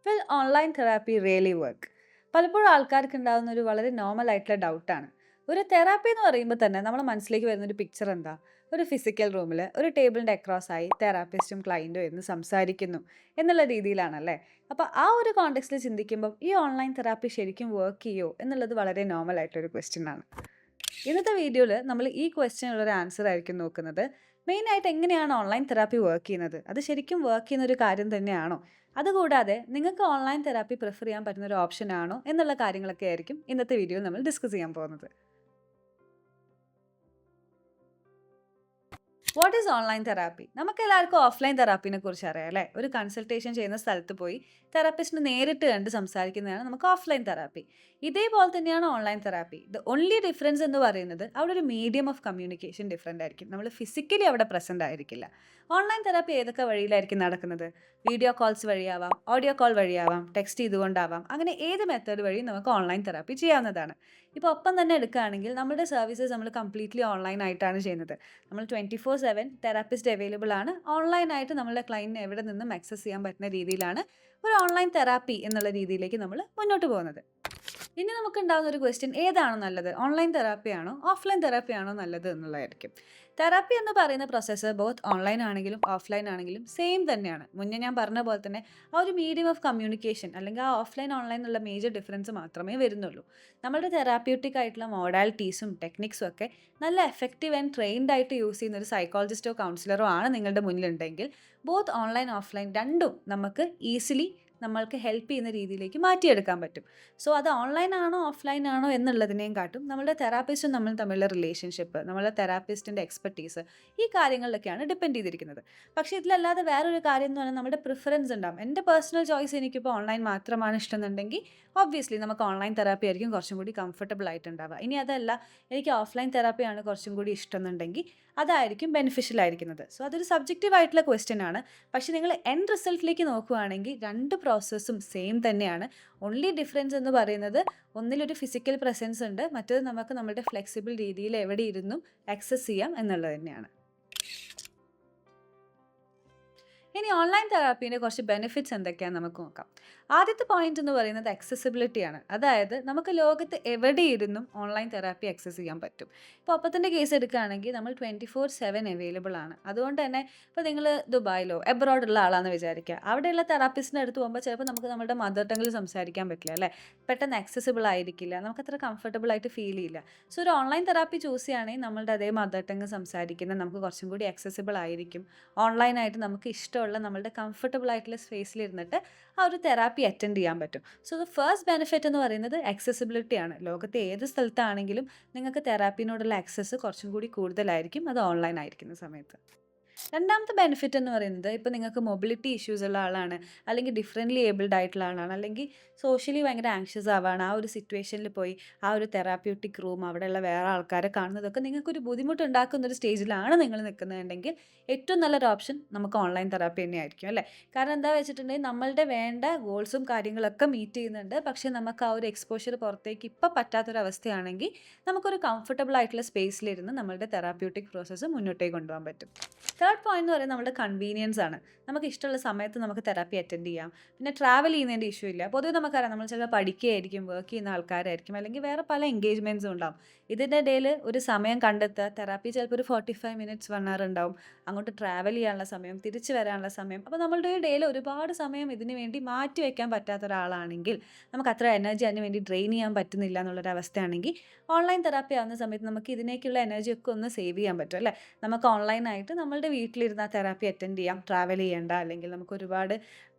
Will online therapy really work? പലപ്പോഴും ആൾക്കാർക്ക് ഉണ്ടാകുന്ന ഒരു വളരെ നോർമൽ ആയിട്ടുള്ള ഡൗട്ടാണ്. ഒരു തെറാപ്പി എന്ന് പറയുമ്പോൾ തന്നെ നമ്മുടെ മനസ്സിലേക്ക് വരുന്ന ഒരു പിക്ചർ എന്താ? ഒരു ഫിസിക്കൽ റൂമിൽ ഒരു ടേബിളിൻ്റെ അക്രോസ് ആയി തെറാപ്പിസ്റ്റും ക്ലയൻറ്റും എന്ന് സംസാരിക്കുന്നു എന്നുള്ള രീതിയിലാണല്ലേ. അപ്പോൾ ആ ഒരു കോണ്ടെക്സ്റ്റിൽ ചിന്തിക്കുമ്പോൾ ഈ ഓൺലൈൻ തെറാപ്പി ശരിക്കും വർക്ക് ചെയ്യോ എന്നുള്ളത് വളരെ നോർമൽ ആയിട്ടൊരു ക്വസ്റ്റ്യൻ ആണ്. ഇന്നത്തെ വീഡിയോയിൽ നമ്മൾ ഈ ക്വസ്റ്റ്യനുള്ളൊരു ആൻസർ ആയിരിക്കും നോക്കുന്നത്. മെയിനായിട്ട് എങ്ങനെയാണ് ഓൺലൈൻ തെറാപ്പി വർക്ക് ചെയ്യുന്നത്, അത് ശരിക്കും വർക്ക് ചെയ്യുന്ന ഒരു കാര്യം തന്നെയാണോ, അതുകൂടാതെ നിങ്ങൾക്ക് ഓൺലൈൻ തെറാപ്പി പ്രിഫർ ചെയ്യാൻ പറ്റുന്ന ഒരു ഓപ്ഷൻ ആണോ എന്നുള്ള കാര്യങ്ങളൊക്കെ ആയിരിക്കും ഇന്നത്തെ വീഡിയോയിൽ നമ്മൾ ഡിസ്കസ് ചെയ്യാൻ പോകുന്നത്. What is online therapy? നമുക്ക് എല്ലാവർക്കും ഓഫ്ലൈൻ തെറാപ്പിനെ കുറിച്ച് അറിയാം അല്ലേ. ഒരു കൺസൾട്ടേഷൻ ചെയ്യുന്ന സ്ഥലത്ത് പോയി തെറാപ്പിസ്റ്റിനെ നേരിട്ട് കണ്ട് സംസാരിക്കുന്നതാണ് നമുക്ക് ഓഫ്ലൈൻ തെറാപ്പി. ഇതേപോലെ തന്നെയാണ് online therapy. The only difference എന്ന് പറയുന്നത് അവിടെ ഒരു മീഡിയം ഓഫ് കമ്മ്യൂണിക്കേഷൻ ഡിഫറെൻ്റ് ആയിരിക്കും. നമ്മൾ ഫിസിക്കലി അവിടെ പ്രസൻ്റ് ആയിരിക്കില്ല. ഓൺലൈൻ തെറാപ്പി ഏതൊക്കെ വഴിയിലായിരിക്കും നടക്കുന്നത്? വീഡിയോ കോൾസ് വഴിയാവാം, ഓഡിയോ കോൾ വഴിയാവാം, ടെക്സ്റ്റ് ചെയ്തുകൊണ്ടാവാം. അങ്ങനെ ഏത് മെത്തേഡ് വഴിയും നമുക്ക് ഓൺലൈൻ തെറാപ്പി ചെയ്യാവുന്നതാണ്. ഇപ്പോൾ ഒപ്പം തന്നെ എടുക്കുകയാണെങ്കിൽ നമ്മുടെ സർവീസസ് നമ്മൾ കംപ്ലീറ്റ്ലി ഓൺലൈൻ ആയിട്ടാണ് ചെയ്യുന്നത്. നമ്മൾ 24/7 തെറാപ്പിസ്റ്റ് അവൈലബിൾ ആണ്. ഓൺലൈനായിട്ട് നമ്മളുടെ ക്ലയൻറ്റിന് എവിടെ നിന്നും ആക്സസ് ചെയ്യാൻ പറ്റുന്ന രീതിയിലാണ് ഒരു ഓൺലൈൻ തെറാപ്പി എന്നുള്ള രീതിയിലേക്ക് നമ്മൾ മുന്നോട്ട് പോകുന്നത്. ഇനി നമുക്ക് ഉണ്ടാകുന്ന ഒരു ക്വസ്റ്റ്യൻ, ഏതാണ് നല്ലത്? ഓൺലൈൻ തെറാപ്പിയാണോ ഓഫ്ലൈൻ തെറാപ്പിയാണോ നല്ലത് എന്നുള്ളതായിരിക്കും. തെറാപ്പി എന്ന് പറയുന്ന പ്രോസസ്സ് ബോത്ത് ഓൺലൈൻ ആണെങ്കിലും ഓഫ്ലൈൻ ആണെങ്കിലും സെയിം തന്നെയാണ്. മുന്നേ ഞാൻ പറഞ്ഞ പോലെ തന്നെ ആ ഒരു മീഡിയം ഓഫ് കമ്മ്യൂണിക്കേഷൻ അല്ലെങ്കിൽ ആ ഓഫ്ലൈൻ ഓൺലൈൻ എന്നുള്ള മേജർ ഡിഫറൻസ് മാത്രമേ വരുന്നുള്ളൂ. നമ്മളുടെ തെറാപ്യൂട്ടിക് ആയിട്ടുള്ള മോഡാലിറ്റീസും ടെക്നിക്സും ഒക്കെ നല്ല എഫക്റ്റീവ് ആൻഡ് ട്രെയിൻഡ് ആയിട്ട് യൂസ് ചെയ്യുന്ന ഒരു സൈക്കോളജിസ്റ്റോ കൗൺസിലറോ ആണ് നിങ്ങളുടെ മുന്നിലുണ്ടെങ്കിൽ ബോത്ത് ഓൺലൈൻ ഓഫ്ലൈൻ രണ്ടും നമുക്ക് ഈസിലി നമ്മൾക്ക് ഹെൽപ്പ് ചെയ്യുന്ന രീതിയിലേക്ക് മാറ്റിയെടുക്കാൻ പറ്റും. സോ അത് ഓൺലൈൻ ആണോ ഓഫ്ലൈൻ ആണോ എന്നുള്ളതിനെയും കാട്ടും നമ്മളുടെ തെറാപ്പിസ്റ്റും നമ്മൾ തമ്മിലുള്ള റിലേഷൻഷിപ്പ്, നമ്മളുടെ തെറാപ്പിസ്റ്റിൻ്റെ എക്സ്പെർട്ടീസ്, ഈ കാര്യങ്ങളിലൊക്കെയാണ് ഡിപ്പെൻഡ് ചെയ്തിരിക്കുന്നത്. പക്ഷേ ഇതിലല്ലാതെ വേറൊരു കാര്യം എന്ന് പറഞ്ഞാൽ നമ്മുടെ പ്രിഫറൻസ് ഉണ്ടാകും. എൻ്റെ പേഴ്സണൽ ചോയ്സ് എനിക്കിപ്പോൾ ഓൺലൈൻ മാത്രമാണ് ഇഷ്ടമെന്നുണ്ടെങ്കിൽ ഒബ്വിയസ്ലി നമുക്ക് ഓൺലൈൻ തെറാപ്പി ആയിരിക്കും കുറച്ചും കൂടി കംഫർട്ടബിൾ ആയിട്ടുണ്ടാവുക. ഇനി അതല്ല, എനിക്ക് ഓഫ്ലൈൻ തെറാപ്പിയാണ് കുറച്ചും കൂടി ഇഷ്ടം എന്നുണ്ടെങ്കിൽ അതായിരിക്കും ബെനിഫിഷ്യൽ ആയിരിക്കുന്നത്. സോ അതൊരു സബ്ജക്റ്റീവ് ആയിട്ടുള്ള ക്വസ്റ്റ്യൻ ആണ്. പക്ഷേ നിങ്ങൾ എൻഡ് റിസൾട്ടിലേക്ക് നോക്കുകയാണെങ്കിൽ രണ്ട് പ്രോസസ്സും സെയിം തന്നെയാണ്. ഓൺലി ഡിഫറൻസ് എന്ന് പറയുന്നത് ഒന്നിലൊരു ഫിസിക്കൽ പ്രസൻസ് ഉണ്ട്, മറ്റത് നമുക്ക് നമ്മുടെ ഫ്ലെക്സിബിൾ രീതിയിൽ എവിടെ ഇരുന്നും ആക്സസ് ചെയ്യാം എന്നുള്ളത് തന്നെയാണ്. ഇനി ഓൺലൈൻ തെറാപ്പീൻ്റെ കുറച്ച് ബെനിഫിറ്റ്സ് എന്തൊക്കെയാണെന്ന് നമുക്ക് നോക്കാം. ആദ്യത്തെ പോയിന്റ് എന്ന് പറയുന്നത് ആണ്. അതായത് നമുക്ക് ലോകത്ത് എവിടെ ഇരുന്നും ഓൺലൈൻ തെറാപ്പി ആക്സസ് ചെയ്യാൻ പറ്റും. ഇപ്പോൾ ഒപ്പത്തിൻ്റെ കേസ് എടുക്കുകയാണെങ്കിൽ നമ്മൾ 24/7 അവൈലബിൾ ആണ്. അതുകൊണ്ട് തന്നെ ഇപ്പോൾ നിങ്ങൾ ദുബായിലോ എബ്രോഡുള്ള ആളാണെന്ന് വിചാരിക്കുക, അവിടെയുള്ള തെറാപ്പിസ്റ്റിൻ്റെ അടുത്ത് പോകുമ്പോൾ ചിലപ്പോൾ നമുക്ക് നമ്മുടെ മദർ ടങ്ങിൽ സംസാരിക്കാൻ പറ്റില്ല അല്ലേ, പെട്ടെന്ന് ആക്സസിബിൾ ആയിരിക്കില്ല, നമുക്കത്ര കംഫർട്ടബിൾ ആയിട്ട് ഫീൽ ചെയ്യില്ല. സോ ഒരു ഓൺലൈൻ തെറാപ്പി ചൂസ് ചെയ്യുകയാണെങ്കിൽ നമ്മളുടെ അതേ മദർ ടങ് സംസാരിക്കുന്ന നമുക്ക് കുറച്ചും കൂടി ആക്സസിബിൾ ആയിരിക്കും. ഓൺലൈനായിട്ട് നമുക്ക് ഇഷ്ടമുള്ള നമ്മളുടെ കംഫർട്ടബിൾ ആയിട്ടുള്ള സ്പേസിലിരുന്നിട്ട് ആ ഒരു തെറാപ്പി അറ്റൻഡ് ചെയ്യാൻ പറ്റും. സോ ദ ഫസ്റ്റ് ബെനിഫിറ്റ് എന്ന് പറയുന്നത് ആക്സസിബിലിറ്റി ആണ്. ലോകത്തെ ഏത് സ്ഥലത്താണെങ്കിലും നിങ്ങൾക്ക് തെറാപ്പിനോടുള്ള ആക്സസ് കുറച്ചും കൂടി കൂടുതലായിരിക്കും അത് ഓൺലൈൻ ആയിരിക്കുന്ന സമയത്ത്. രണ്ടാമത്തെ ബെനിഫിറ്റ് എന്ന് പറയുന്നത്, ഇപ്പോൾ നിങ്ങൾക്ക് മൊബിലിറ്റി ഇഷ്യൂസ് ഉള്ള ആളാണ്, അല്ലെങ്കിൽ ഡിഫറെൻ്റ്ലി ഏബിൾഡ് ആയിട്ടുള്ള ആളാണ്, അല്ലെങ്കിൽ സോഷ്യലി ഭയങ്കര ആങ്ഷ്യസ് ആവാണ്, ആ ഒരു സിറ്റുവേഷനിൽ പോയി ആ ഒരു തെറാപ്യൂട്ടിക് റൂം അവിടെയുള്ള വേറെ ആൾക്കാരെ കാണുന്നതൊക്കെ നിങ്ങൾക്കൊരു ബുദ്ധിമുട്ടുണ്ടാക്കുന്ന ഒരു സ്റ്റേജിലാണ് നിങ്ങൾ നിൽക്കുന്നതെങ്കിൽ ഏറ്റവും നല്ലൊരു ഓപ്ഷൻ നമുക്ക് ഓൺലൈൻ തെറാപ്പി തന്നെയായിരിക്കും അല്ലേ. കാരണം എന്താ വെച്ചിട്ടുണ്ടെങ്കിൽ നമ്മളുടെ വേണ്ട ഗോൾസും കാര്യങ്ങളൊക്കെ മീറ്റ് ചെയ്യുന്നുണ്ട്, പക്ഷേ നമുക്ക് ആ ഒരു എക്സ്പോഷർ പുറത്തേക്ക് ഇപ്പം പറ്റാത്തൊരവസ്ഥയാണെങ്കിൽ നമുക്കൊരു കംഫർട്ടബിൾ ആയിട്ടുള്ള സ്പേസിലിരുന്ന് നമ്മളുടെ തെറാപ്യൂട്ടിക് പ്രോസസ്സ് മുന്നോട്ടേക്ക് കൊണ്ടുപോകാൻ പറ്റും. തേർഡ് പോയിന്റ് എന്ന് പറയുന്നത് നമ്മുടെ കൺവീനിയൻസ് ആണ്. നമുക്ക് ഇഷ്ടമുള്ള സമയത്ത് നമുക്ക് തെറാപ്പി അറ്റൻഡ് ചെയ്യാം. പിന്നെ ട്രാവൽ ചെയ്യുന്നതിൻ്റെ ഇഷ്യൂ ഇല്ല. പൊതുവെ നമുക്കറിയാം, നമ്മൾ ചിലപ്പോൾ പഠിക്കുകയായിരിക്കും, വർക്ക് ചെയ്യുന്ന ആൾക്കാരായിരിക്കും, അല്ലെങ്കിൽ വേറെ പല എൻഗേജ്മെൻറ്റ്സും ഉണ്ടാവും. ഇതിൻ്റെ ഇടയിൽ ഒരു സമയം കണ്ടെത്തുക, തെറാപ്പി ചിലപ്പോൾ ഒരു 45 മിനിറ്റ്സ് 1 hour ഉണ്ടാവും. അങ്ങോട്ട് ട്രാവൽ ചെയ്യാനുള്ള സമയം, തിരിച്ച് വരാനുള്ള സമയം. അപ്പോൾ നമ്മളുടെ ഇടയിൽ ഒരുപാട് സമയം ഇതിന് വേണ്ടി മാറ്റി വയ്ക്കാൻ പറ്റാത്ത ഒരാളാണെങ്കിൽ, നമുക്ക് അത്ര എനർജി അതിന് വേണ്ടി ഡ്രെയിൻ ചെയ്യാൻ പറ്റുന്നില്ല എന്നുള്ളൊരവസ്ഥയാണെങ്കിൽ ഓൺലൈൻ തെറാപ്പി ആവുന്ന സമയത്ത് നമുക്ക് ഇതിനേക്കുള്ള എനർജിയൊക്കെ ഒന്ന് സേവ് ചെയ്യാൻ പറ്റും അല്ലേ. നമുക്ക് ഓൺലൈനായിട്ട് നമ്മളുടെ വീട്ടിലിരുന്ന് ആ തെറാപ്പി അറ്റൻഡ് ചെയ്യാം, ട്രാവൽ ചെയ്യേണ്ട, അല്ലെങ്കിൽ നമുക്ക് ഒരുപാട്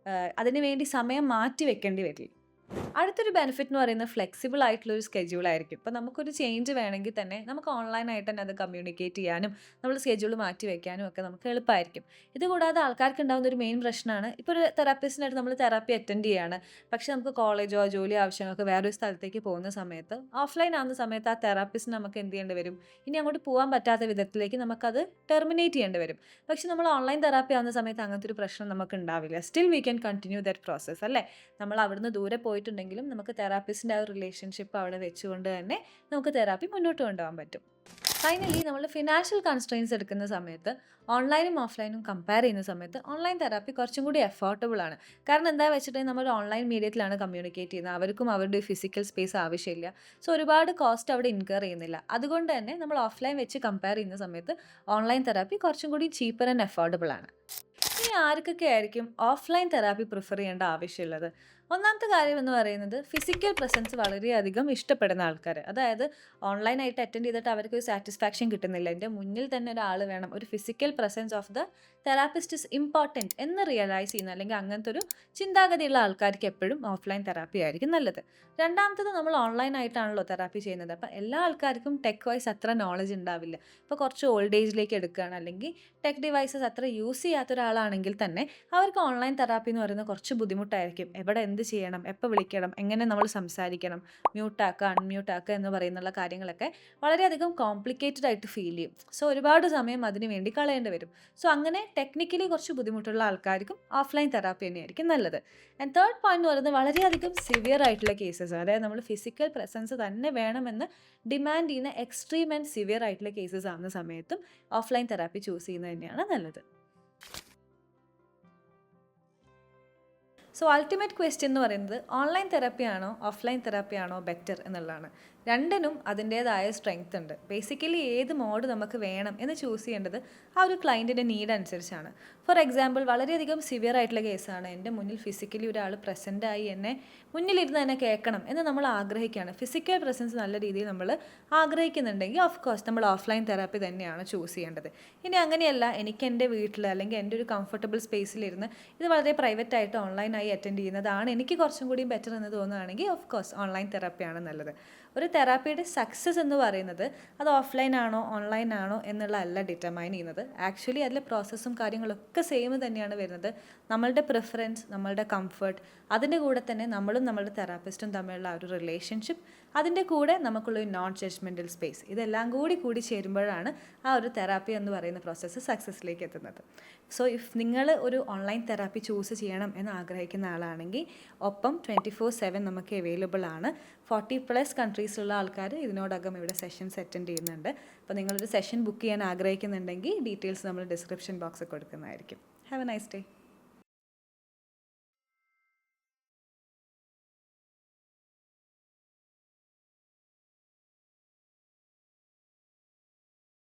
അതിന് വേണ്ടി സമയം മാറ്റി വെക്കേണ്ടി വരില്ല. അടുത്തൊരു ബെനിഫിറ്റ് എന്ന് പറയുന്നത് ഫ്ലെക്സിബിൾ ആയിട്ടുള്ളൊരു സ്കെഡ്യൂൾ ആയിരിക്കും. ഇപ്പോൾ നമുക്കൊരു ചേഞ്ച് വേണമെങ്കിൽ തന്നെ നമുക്ക് ഓൺലൈനായിട്ട് തന്നെ അത് കമ്മ്യൂണിക്കേറ്റ് ചെയ്യാനും നമ്മൾ സ്കെഡ്യൂൾ മാറ്റി വെക്കാനും ഒക്കെ നമുക്ക് എളുപ്പമായിരിക്കും. ഇതുകൂടാതെ ആൾക്കാർക്ക് ഉണ്ടാകുന്ന ഒരു മെയിൻ പ്രശ്നമാണ്, ഇപ്പോൾ ഒരു തെറാപ്പിസ്റ്റിനായിട്ട് നമ്മൾ തെറാപ്പി അറ്റൻഡ് ചെയ്യാണ്, പക്ഷേ നമുക്ക് കോളേജോ ജോലി ആവശ്യങ്ങൾക്ക് വേറൊരു സ്ഥലത്തേക്ക് പോകുന്ന സമയത്ത്, ഓഫ്ലൈൻ ആകുന്ന സമയത്ത് ആ തെറാപ്പിസ്റ്റിന് നമുക്ക് എന്ത് ചെയ്യേണ്ടി വരും, ഇനി അങ്ങോട്ട് പോകാൻ പറ്റാത്ത വിധത്തിലേക്ക് നമുക്കത് ടെർമിനേറ്റ് ചെയ്യേണ്ടി വരും. പക്ഷേ നമ്മൾ ഓൺലൈൻ തെറാപ്പി ആവുന്ന സമയത്ത് അങ്ങനത്തെ ഒരു പ്രശ്നം നമുക്ക് ഉണ്ടാവില്ല. Still we can continue that process അല്ലേ. നമ്മൾ അവിടുന്ന് ദൂരെ പോയിട്ടുണ്ടെങ്കിൽ ഉണ്ടെങ്കിലും നമുക്ക് തെറാപ്പിസ്റ്റിൻ്റെ ആ ഒരു റിലേഷൻഷിപ്പ് അവിടെ വെച്ചുകൊണ്ട് തന്നെ നമുക്ക് തെറാപ്പി മുന്നോട്ട് കൊണ്ടുപോകാൻ പറ്റും. ഫൈനലി നമ്മൾ ഫിനാൻഷ്യൽ കൺസ്ട്രെയിൻസ് എടുക്കുന്ന സമയത്ത് ഓൺലൈനും ഓഫ്ലൈനും കമ്പയർ ചെയ്യുന്ന സമയത്ത് ഓൺലൈൻ തെറാപ്പി കുറച്ചും കൂടി എഫോർട്ടബിൾ ആണ്. കാരണം എന്താ വെച്ചിട്ടുണ്ടെങ്കിൽ നമ്മൾ ഓൺലൈൻ മീഡിയത്തിലാണ് കമ്മ്യൂണിക്കേറ്റ് ചെയ്യുന്നത്, അവർക്കും അവരുടെ ഫിസിക്കൽ സ്പേസ് ആവശ്യമില്ല. സോ ഒരുപാട് കോസ്റ്റ് അവിടെ ഇൻകർ ചെയ്യുന്നില്ല. അതുകൊണ്ട് തന്നെ നമ്മൾ ഓഫ്ലൈൻ വെച്ച് കമ്പയർ ചെയ്യുന്ന സമയത്ത് ഓൺലൈൻ തെറാപ്പി കുറച്ചും കൂടി ചീപ്പർ ആൻഡ് എഫോർഡബിൾ ആണ്. ഇനി ആർക്കൊക്കെ ആയിരിക്കും ഓഫ്ലൈൻ തെറാപ്പി പ്രിഫർ ചെയ്യേണ്ട ആവശ്യമുള്ളത്? ഒന്നാമത്തെ കാര്യം എന്ന് പറയുന്നത് ഫിസിക്കൽ പ്രസൻസ് വളരെയധികം ഇഷ്ടപ്പെടുന്ന ആൾക്കാർ. അതായത് ഓൺലൈനായിട്ട് അറ്റൻഡ് ചെയ്തിട്ട് അവർക്ക് ഒരു സാറ്റിസ്ഫാക്ഷൻ കിട്ടുന്നില്ല, എൻ്റെ മുന്നിൽ തന്നെ ഒരാൾ വേണം, ഒരു physical presence of the therapist is important എന്ന് റിയലൈസ് ചെയ്യുന്ന അല്ലെങ്കിൽ അങ്ങനത്തെ ഒരു ചിന്താഗതിയുള്ള ആൾക്കാർക്ക് എപ്പോഴും ഓഫ്ലൈൻ തെറാപ്പി ആയിരിക്കും നല്ലത്. രണ്ടാമത്തത്, നമ്മൾ ഓൺലൈനായിട്ടാണല്ലോ തെറാപ്പി ചെയ്യുന്നത്, അപ്പോൾ എല്ലാ ആൾക്കാർക്കും ടെക് വൈസ് അത്ര നോളജ് ഉണ്ടാവില്ല. ഇപ്പോൾ കുറച്ച് ഓൾഡ് ഏജിലേക്ക് എടുക്കുകയാണ് അല്ലെങ്കിൽ ടെക് ഡിവൈസസ് അത്ര യൂസ് ചെയ്യാത്ത ഒരാളാണെങ്കിൽ തന്നെ അവർക്ക് ഓൺലൈൻ തെറാപ്പി എന്ന് പറയുന്നത് കുറച്ച് ബുദ്ധിമുട്ടായിരിക്കും. എവിടെ എന്ത് ചെയ്യണം, എപ്പോൾ വിളിക്കണം, എങ്ങനെ നമ്മൾ സംസാരിക്കണം, മ്യൂട്ടാക്കുക അൺമ്യൂട്ടാക്കുക എന്ന് പറയുന്നുള്ള കാര്യങ്ങളൊക്കെ വളരെയധികം കോംപ്ലിക്കേറ്റഡ് ആയിട്ട് ഫീൽ ചെയ്യും. സോ ഒരുപാട് സമയം അതിന് വേണ്ടി കളയേണ്ടി വരും. സോ അങ്ങനെ ടെക്നിക്കലി കുറച്ച് ബുദ്ധിമുട്ടുള്ള ആൾക്കാർക്കും ഓഫ്ലൈൻ തെറാപ്പി തന്നെയായിരിക്കും നല്ലത്. ആൻഡ് തേർഡ് പോയിന്റ് എന്ന് പറയുന്നത് വളരെയധികം സിവിയർ ആയിട്ടുള്ള കേസസ്, അതായത് നമ്മൾ ഫിസിക്കൽ പ്രസൻസ് തന്നെ വേണമെന്ന് ഡിമാൻഡ് ചെയ്യുന്ന എക്സ്ട്രീം ആൻഡ് സിവിയർ ആയിട്ടുള്ള കേസസ് ആകുന്ന സമയത്തും ഓഫ്ലൈൻ തെറാപ്പി ചൂസ് ചെയ്യുന്നത് തന്നെയാണ് നല്ലത്. സോ അൾട്ടിമേറ്റ് ക്വസ്റ്റ്യൻ എന്ന് പറയുന്നത് ഓൺലൈൻ തെറാപ്പിയാണോ ഓഫ്ലൈൻ തെറാപ്പിയാണോ ബെറ്റർ എന്നുള്ളതാണ്. രണ്ടിനും അതിൻ്റേതായ സ്ട്രെങ്ത് ഉണ്ട്. ബേസിക്കലി ഏത് മോഡ് നമുക്ക് വേണം എന്ന് ചൂസ് ചെയ്യേണ്ടത് ആ ഒരു ക്ലയൻറ്റിൻ്റെ നീഡ് അനുസരിച്ചാണ്. ഫോർ എക്സാമ്പിൾ, വളരെയധികം സിവിയർ ആയിട്ടുള്ള കേസാണ്, എൻ്റെ മുന്നിൽ ഫിസിക്കലി ഒരാൾ പ്രസൻ്റായി എന്നെ മുന്നിലിരുന്ന് തന്നെ കേൾക്കണം എന്ന് നമ്മൾ ആഗ്രഹിക്കുകയാണ്, ഫിസിക്കൽ പ്രസൻസ് നല്ല രീതിയിൽ നമ്മൾ ആഗ്രഹിക്കുന്നുണ്ടെങ്കിൽ ഓഫ് കോഴ്സ് നമ്മൾ ഓഫ്ലൈൻ തെറാപ്പി തന്നെയാണ് ചൂസ് ചെയ്യേണ്ടത്. ഇനി അങ്ങനെയല്ല, എനിക്ക് എൻ്റെ വീട്ടിൽ അല്ലെങ്കിൽ എൻ്റെ ഒരു കംഫർട്ടബിൾ സ്പേസിലിരുന്ന് ഇത് വളരെ പ്രൈവറ്റ് ആയിട്ട് ഓൺലൈനായി അറ്റൻഡ് ചെയ്യുന്നതാണ് എനിക്ക് കുറച്ചും കൂടി ബെറ്റർ എന്ന് തോന്നുകയാണെങ്കിൽ ഓഫ് കോഴ്സ് ഓൺലൈൻ തെറാപ്പിയാണ് നല്ലത്. ഒരു തെറാപ്പിയുടെ സക്സസ് എന്ന് പറയുന്നത് അത് ഓഫ്ലൈൻ ആണോ ഓൺലൈൻ ആണോ എന്നുള്ളതല്ല ഡിറ്റർമൈൻ ചെയ്യുന്നത്. ആക്ച്വലി അതിലെ പ്രോസസ്സും കാര്യങ്ങളൊക്കെ സെയിം തന്നെയാണ് വരുന്നത്. നമ്മളുടെ പ്രിഫറൻസ്, നമ്മളുടെ കംഫർട്ട്, അതിൻ്റെ കൂടെ തന്നെ നമ്മളും നമ്മളുടെ തെറാപ്പിസ്റ്റും തമ്മിലുള്ള ഒരു റിലേഷൻഷിപ്പ്, അതിൻ്റെ കൂടെ നമുക്കുള്ളൊരു നോൺ ജഡ്ജ്മെൻറ്റൽ സ്പേസ്, ഇതെല്ലാം കൂടി ചേരുമ്പോഴാണ് ആ ഒരു തെറാപ്പി എന്ന് പറയുന്ന പ്രോസസ്സ് സക്സസ്സിലേക്ക് എത്തുന്നത്. സോ ഇഫ് നിങ്ങൾ ഒരു ഓൺലൈൻ തെറാപ്പി ചൂസ് ചെയ്യണം എന്ന് ആഗ്രഹിക്കുന്ന ആളാണെങ്കിൽ ഒപ്പം 24/7 നമുക്ക് അവൈലബിൾ ആണ്. 40+ കൺട്രീസിലുള്ള ആൾക്കാർ ഇതിനോടകം ഇവിടെ സെഷൻസ് അറ്റൻഡ് ചെയ്യുന്നുണ്ട്. അപ്പോൾ നിങ്ങളൊരു സെഷൻ ബുക്ക് ചെയ്യാൻ ആഗ്രഹിക്കുന്നുണ്ടെങ്കിൽ ഡീറ്റെയിൽസ് നമ്മൾ ഡിസ്ക്രിപ്ഷൻ ബോക്സിൽ കൊടുക്കുന്നതായിരിക്കും. Have A nice day.